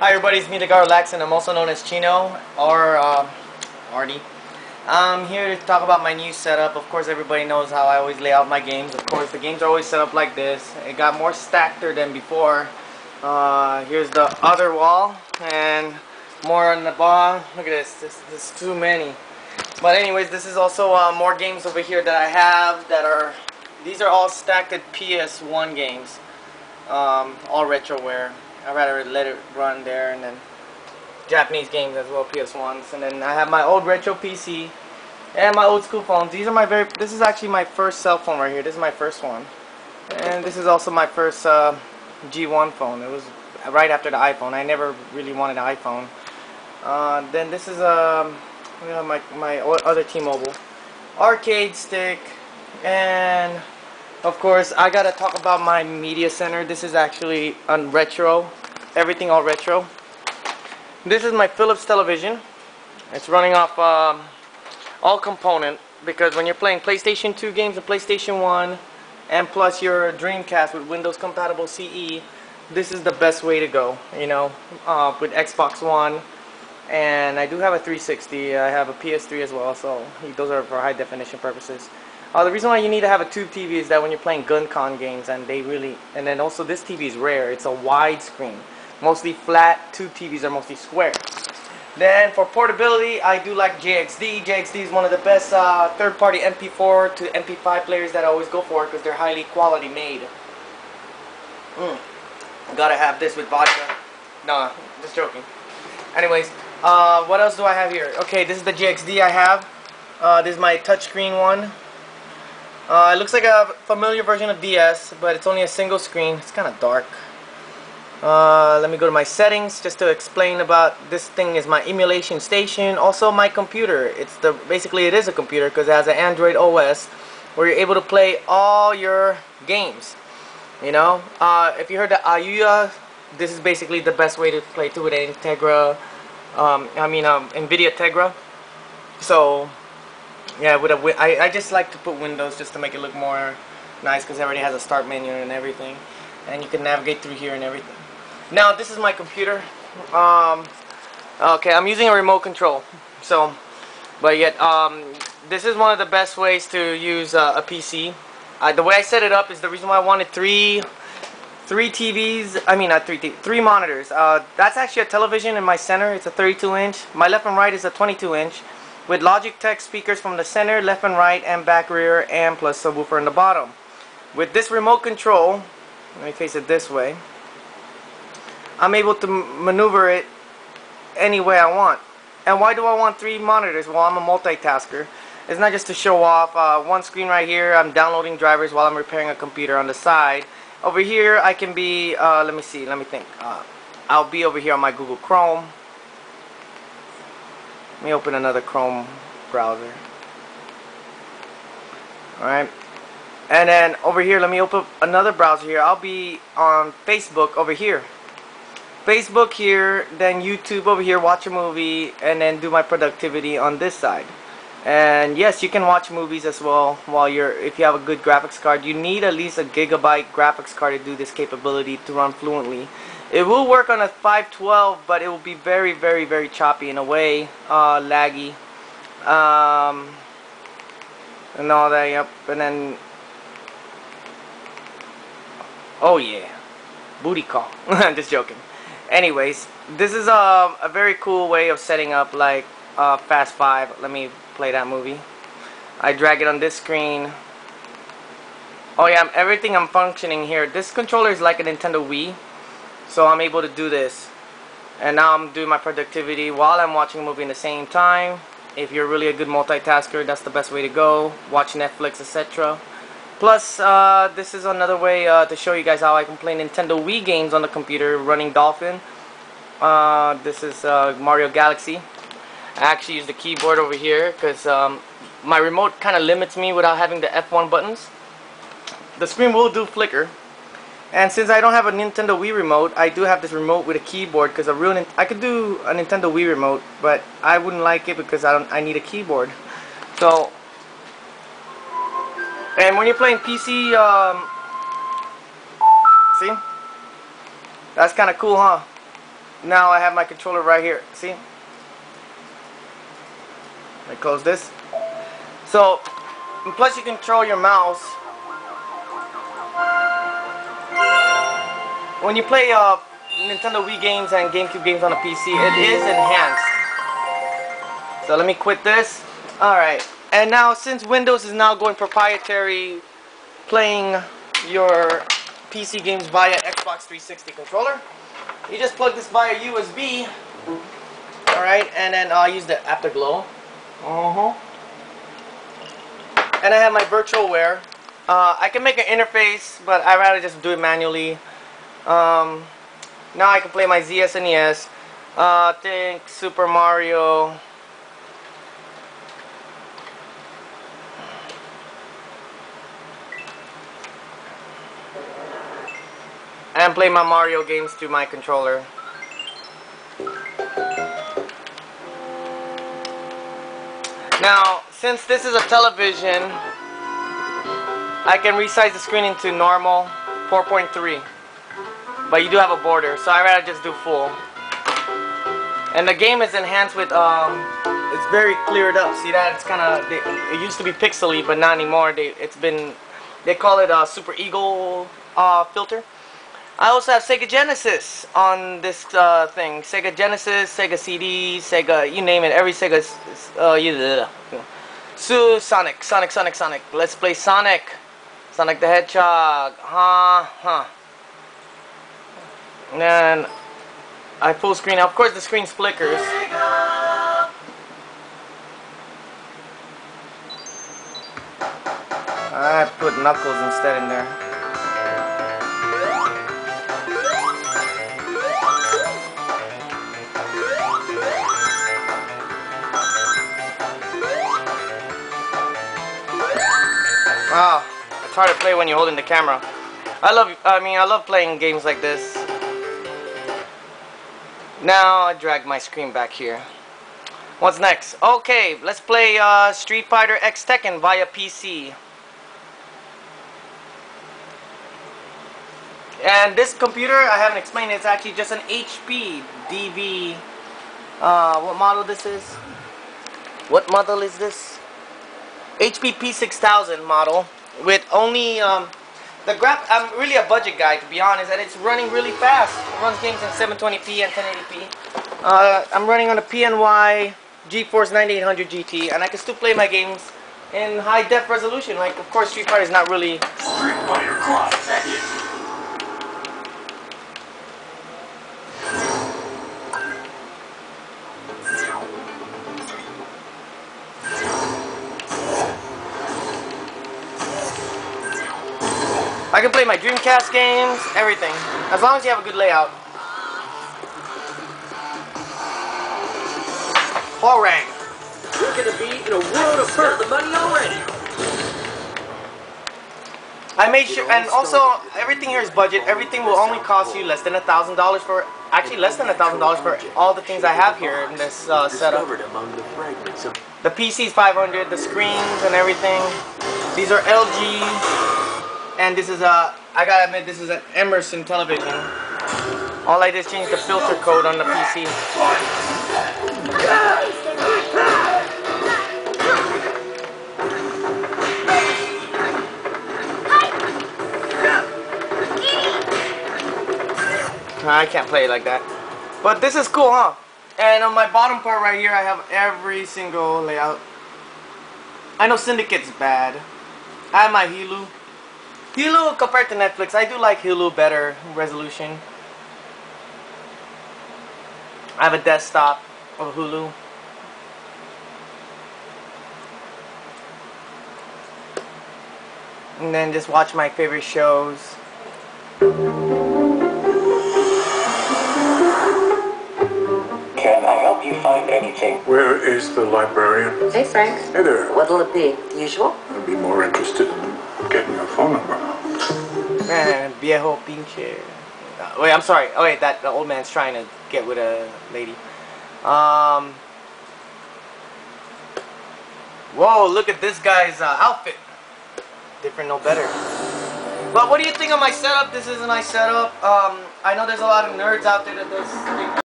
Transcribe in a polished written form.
Hi everybody, it's me, the Relax, and I'm also known as Chino, or Artie. I'm here to talk about my new setup. Of course, everybody knows how I always lay out my games. Of course, the games are always set up like this. It got more stacked than before. Here's the other wall, and more on the bottom. Look at this is too many. But anyways, this is also more games over here that I have that are, these are all stacked PS1 games. All retroware. I'd rather let it run there, and then Japanese games as well, PS1s, and then I have my old retro PC and my old school phones. These are this is actually my first cell phone right here. This is my first one, and this is also my first G1 phone. It was right after the iPhone. I never really wanted an iPhone. Then this is my other T-Mobile arcade stick, and of course, I gotta talk about my media center. This is actually on retro, everything all retro. This is my Philips television. It's running off all component, because when you're playing PlayStation 2 games and PlayStation 1, and plus your Dreamcast with Windows compatible CE, this is the best way to go. You know, with Xbox One, and I do have a 360. I have a PS3 as well, so those are for high definition purposes. The reason why you need to have a tube TV is that when you're playing gun con games, and then also this TV is rare. It's a wide screen. Mostly flat. Tube TVs are mostly square. Then for portability, I do like JXD. JXD is one of the best third-party MP4 to MP5 players that I always go for, because they're highly quality made. Gotta have this with vodka. No, just joking. Anyways, what else do I have here? Okay, this is the JXD I have. This is my touchscreen one. It looks like a familiar version of DS, but it's only a single screen. It's kind of dark. Let me go to my settings just to explain about this thing. Is my emulation station, also my computer. Basically it is a computer because it has an Android OS where you're able to play all your games. You know, if you heard the Ayuya, this is basically the best way to play to with Integra. NVIDIA Tegra. So yeah, I just like to put Windows just to make it look more nice, because it already has a start menu and everything, and you can navigate through here and everything. Now this is my computer. Okay, I'm using a remote control. So, but yet, this is one of the best ways to use a PC. The way I set it up is the reason why I wanted three TVs. I mean, not three monitors. That's actually a television in my center. It's a 32-inch. My left and right is a 22-inch. With Logitech speakers from the center, left and right, and back, rear, and plus subwoofer in the bottom. With this remote control, let me face it this way, I'm able to maneuver it any way I want. And why do I want three monitors? Well, I'm a multitasker. It's not just to show off. One screen right here, I'm downloading drivers while I'm repairing a computer on the side. Over here, I can be, let me think. I'll be over here on my Google Chrome. Let me open another Chrome browser. Alright. And then over here, let me open another browser here. I'll be on Facebook over here. Facebook here, then YouTube over here, watch a movie, and then do my productivity on this side. And yes, you can watch movies as well while if you have a good graphics card. You need at least a gigabyte graphics card to do this capability to run fluently. It will work on a 512, but it will be very, very, very choppy in a way, laggy, and all that. Yep. And then, oh yeah, booty call. I'm just joking. Anyways, this is a very cool way of setting up like Fast 5. Let me play that movie. I drag it on this screen. Oh yeah, everything I'm functioning here. This controller is like a Nintendo Wii. So I'm able to do this, and now I'm doing my productivity while I'm watching a movie in the same time. If you're really a good multitasker, that's the best way to go. Watch Netflix, etc. Plus, this is another way to show you guys how I can play Nintendo Wii games on the computer running Dolphin. This is Mario Galaxy. I actually use the keyboard over here because my remote kind of limits me without having the F1 buttons. The screen will do flicker. And since I don't have a Nintendo Wii remote, I do have this remote with a keyboard, because I could do a Nintendo Wii remote, but I wouldn't like it because I need a keyboard. So, and when you're playing PC, see? That's kind of cool, huh? Now I have my controller right here. See? I close this. So, and plus you control your mouse. When you play Nintendo Wii games and GameCube games on a PC, it is enhanced. So let me quit this. Alright. And now since Windows is now going proprietary, playing your PC games via Xbox 360 controller, you just plug this via USB. Alright, and then I'll use the Afterglow. And I have my virtualware. I can make an interface, but I'd rather just do it manually. Now I can play my ZSNES. Think Super Mario. And play my Mario games through my controller. Now, since this is a television, I can resize the screen into normal 4.3. But you do have a border, so I'd rather just do full. And the game is enhanced with, it's very cleared up. See that? It's kind of, it used to be pixely, but not anymore. They call it a Super Eagle filter. I also have Sega Genesis on this thing. Sega Genesis, Sega CD, Sega, you name it. Every Sega, so Sonic. Let's play Sonic. Sonic the Hedgehog. And then I full screen. Of course, the screen flickers. I put Knuckles instead in there. Wow, it's hard to play when you're holding the camera. I love playing games like this. Now I drag my screen back here. What's next? Okay, let's play Street Fighter X Tekken via PC. And this computer, I haven't explained it, it's actually just an HP DV. What model this is? What model is this? HP P6000 model with only I'm really a budget guy, to be honest, and it's running really fast. It runs games in 720p and 1080p. I'm running on a PNY GeForce 9800 GT, and I can still play my games in high def resolution. Like, of course, Street Fighter is not really. Street Fighter Cross Tekken. I can play my Dreamcast games, everything, as long as you have a good layout. Ball rank. You're gonna be in a world of hurt. The money already. I made sure, and also everything here is budget. Everything will only cost you less than $1,000 for, actually less than $1,000 for all the things I have here in this setup. The PC is $500, the screens and everything. These are LG. And this is I gotta admit, this is an Emerson television. All I did is change the filter code on the PC. I can't play it like that. But this is cool, huh? And on my bottom part right here, I have every single layout. I know Syndicate's bad. I have my Hulu. Hulu compared to Netflix, I do like Hulu better resolution. I have a desktop of Hulu. And then just watch my favorite shows. Can I help you find anything? Where is the librarian? Hey, Frank. Hey there. What'll it be? Usual? I'd be more interested in getting your phone number. Man, viejo pinche. Wait, I'm sorry. Oh wait, the old man's trying to get with a lady. Whoa, look at this guy's outfit. Different, no better. But what do you think of my setup? This is a nice setup. I know there's a lot of nerds out there that does